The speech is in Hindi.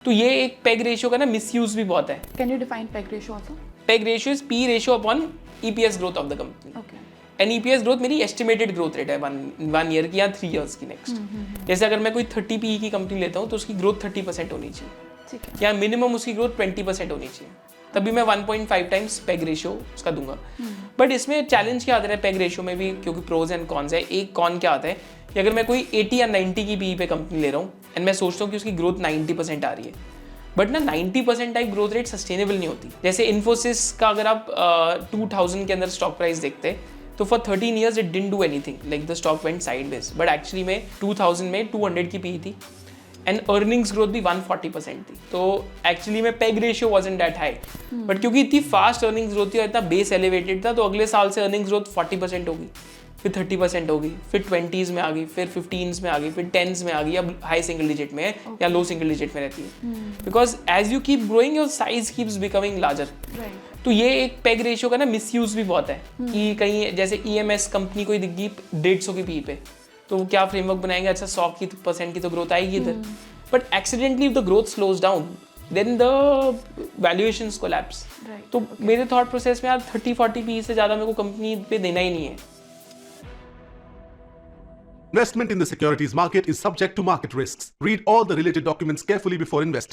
तो ये एक पेग रेशियो का ना मिसयूज भी बहुत है। Can you define PEG ratio also? Peg ratio is P ratio upon EPS growth of the company. Okay. And EPS growth मेरी एस्टिमेटेड ग्रोथ रेट है वन ईयर की या 3 इयर्स की नेक्स्ट। जैसे अगर मैं कोई 30 पी की कंपनी लेता हूँ तो उसकी ग्रोथ 30% होनी चाहिए, ठीक है। या मिनिमम उसकी ग्रोथ 20% होनी चाहिए, तभी मैं 1.5 टाइम्स पेग रेशियो उसका दूंगा। बट इसमें चैलेंज क्या आता है पेग रेशियो में भी, क्योंकि प्रोज एंड कॉन्स है। एक कॉन क्या आता है कि अगर मैं कोई 80 या 90 की पी पे कंपनी ले रहा हूँ एंड मैं सोचता हूँ कि उसकी ग्रोथ 90% आ रही है, बट ना 90% टाइप ग्रोथ रेट सस्टेनेबल नहीं होती। जैसे इन्फोसिस का अगर आप 2000 के अंदर स्टॉक प्राइस देखते तो for 13 years it didn't do anything, like the stock went sideways, but actually में 2000 में 200 की पी थी एंड अर्निंग्स ग्रोथ भी 140% थी। तो एक्चुअली में peg ratio wasn't that high, but क्योंकि इतनी फास्ट अर्निंग्स ग्रोथ थी और इतना बेस एलिवेटेड था, तो अगले साल से अर्निंग्स ग्रोथ 40% होगी, फिर 30% होगी, फिर 20s में आ गई, फिर 15s में आ गई, फिर 10s में आ गई, अब हाई सिंगल डिजिट में है या लो सिंगल डिजिट में रहती है, because as you keep growing your size keeps becoming larger. तो ये एक पेग रेशियो का ना मिसयूज भी बहुत है कि कहीं जैसे ईएमएस कंपनी कोई दिख गई 150 की पी पे, तो वो क्या फ्रेमवर्क बनाएंगे, अच्छा 100% की तो ग्रोथ आएगी इधर, but accidentally if the growth slows down then the valuations collapse. तो मेरे थॉट प्रोसेस में यार 30-40 पी से ज़्यादा मेरे को कंपनी पे देना ही नहीं है। Investment in the securities market is subject to market risks. Read all the related documents carefully before investing.